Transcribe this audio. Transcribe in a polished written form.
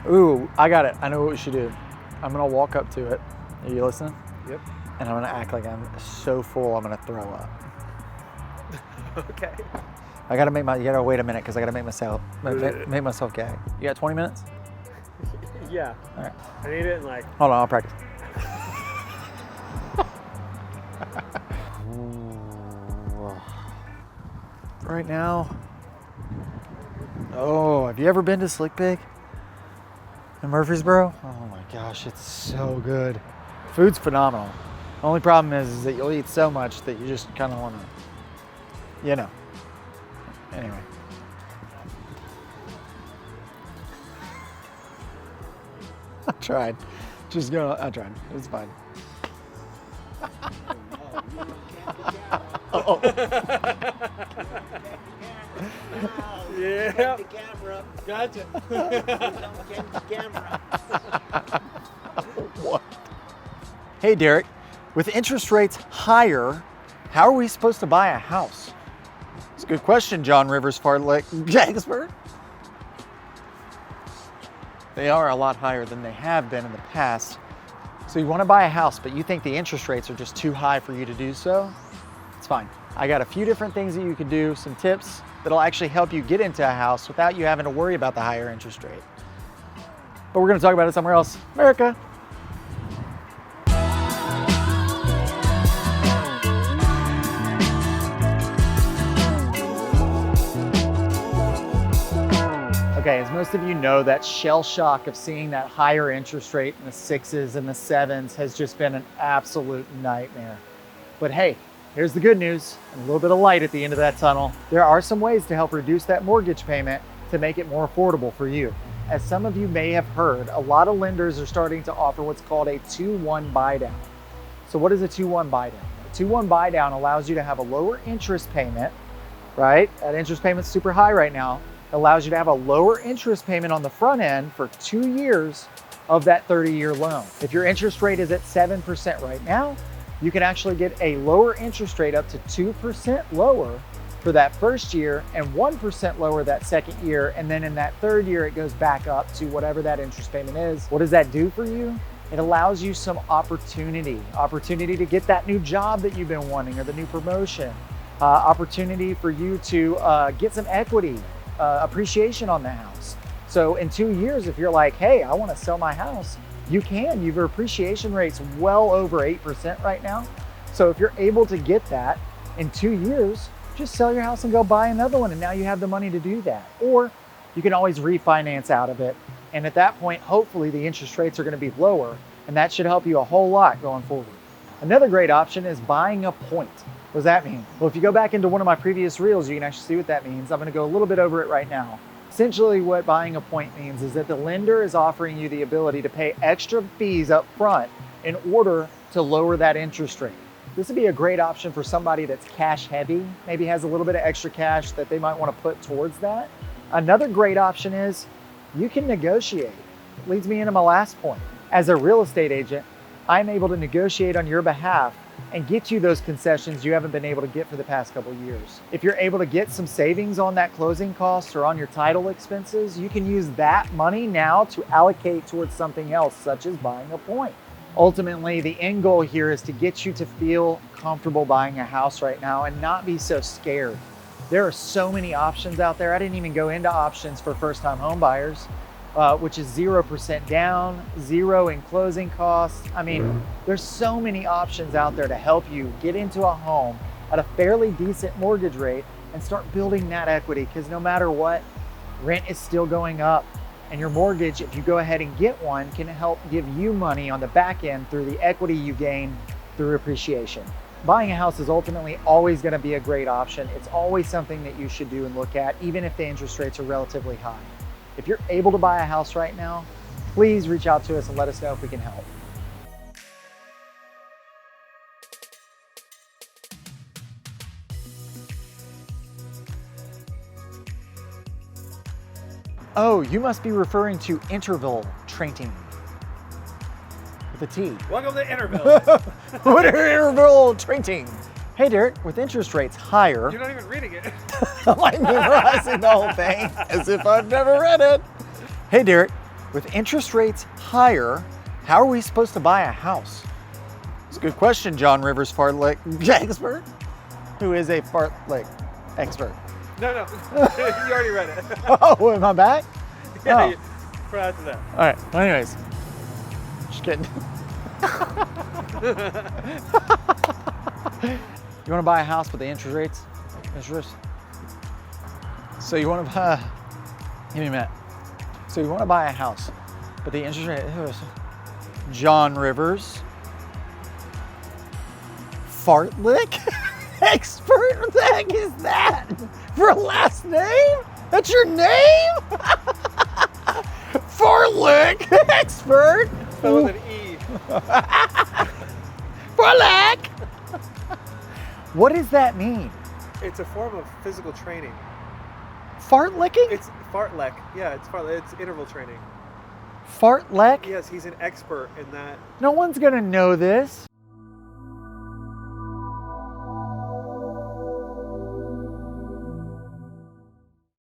Ooh, I got it. I know what we should do. I'm gonna walk up to it. Are you listening? Yep. And I'm gonna act like I'm so full I'm gonna throw up. Okay. I gotta you gotta wait a minute because I gotta make myself gag. You got 20 minutes? Yeah. All right. I need it in like. Hold on, I'll practice. Right now. Oh, have you ever been to Slick Pig in Murfreesboro? Oh my gosh, it's so good. Food's phenomenal. The only problem is that you'll eat so much that you just kind of want to, you know. Anyway. I tried. I tried. It's fine. Oh. Yeah. The camera. Gotcha. The camera. What? Hey, Derek. With interest rates higher, how are we supposed to buy a house? It's a good question, John Rivers Fartlek Jagsburg. They are a lot higher than they have been in the past. So you want to buy a house, but you think the interest rates are just too high for you to do so? It's fine. I got a few different things that you can do, some tips that'll actually help you get into a house without you having to worry about the higher interest rate. But we're going to talk about it somewhere else. America. Okay, as most of you know, that shell shock of seeing that higher interest rate in the 6s and the 7s has just been an absolute nightmare. But hey, here's the good news and a little bit of light at the end of that tunnel. There are some ways to help reduce that mortgage payment to make it more affordable for you. As some of you may have heard, a lot of lenders are starting to offer what's called a 2-1 buy down. So what is a 2-1 buy down? A 2-1 buy down allows you to have a lower interest payment, right? That interest payment's super high right now. Allows you to have a lower interest payment on the front end for 2 years of that 30-year loan. If your interest rate is at 7% right now, you can actually get a lower interest rate up to 2% lower for that first year and 1% lower that second year. And then in that third year, it goes back up to whatever that interest payment is. What does that do for you? It allows you some opportunity to get that new job that you've been wanting or the new promotion, opportunity for you to get some equity, appreciation on the house. So in 2 years, if you're like, hey, I want to sell my house, you can. Your appreciation rate's well over 8% right now. So if you're able to get that in 2 years, just sell your house and go buy another one. And now you have the money to do that. Or you can always refinance out of it. And at that point, hopefully the interest rates are going to be lower. And that should help you a whole lot going forward. Another great option is buying a point. What does that mean? Well, if you go back into one of my previous reels, you can actually see what that means. I'm going to go a little bit over it right now. Essentially, what buying a point means is that the lender is offering you the ability to pay extra fees up front in order to lower that interest rate. This would be a great option for somebody that's cash heavy, maybe has a little bit of extra cash that they might want to put towards that. Another great option is you can negotiate. It leads me into my last point. As a real estate agent, I'm able to negotiate on your behalf and get you those concessions you haven't been able to get for the past couple of years. If you're able to get some savings on that closing costs or on your title expenses, you can use that money now to allocate towards something else, such as buying a point. Ultimately, the end goal here is to get you to feel comfortable buying a house right now and not be so scared. There are so many options out there. I didn't even go into options for first-time home buyers, which is 0% down, 0 in closing costs. I mean, there's so many options out there to help you get into a home at a fairly decent mortgage rate and start building that equity, because no matter what, rent is still going up. And your mortgage, if you go ahead and get one, can help give you money on the back end through the equity you gain through appreciation. Buying a house is ultimately always going to be a great option. It's always something that you should do and look at, even if the interest rates are relatively high. If you're able to buy a house right now, please reach out to us and let us know if we can help. Oh, you must be referring to interval training with a T. Welcome to Interville. What are interval training? Hey, Derek, with interest rates higher, You're not even reading it. I'm memorizing the whole thing as if I've never read it. Hey, Derek, With interest rates higher, how are we supposed to buy a house? It's a good question, John Rivers, fartlek expert, who is a fartlek expert. No, you already read it. Oh, am I back? Yeah, Oh. for after that. All right. Well, anyways, just kidding. You want to buy a house with the interest rates? So you want to give me a minute. So you want to buy a house, but the interest rate is John Rivers, fartlek expert. What the heck is that? For a last name? That's your name? Fartlek expert. Spelled with an E. Fartlek. What does that mean? It's a form of physical training. Fartlecking? It's fartlek. Yeah, it's fartlek. It's interval training. Fartlek? Yes, he's an expert in that. No one's gonna know this.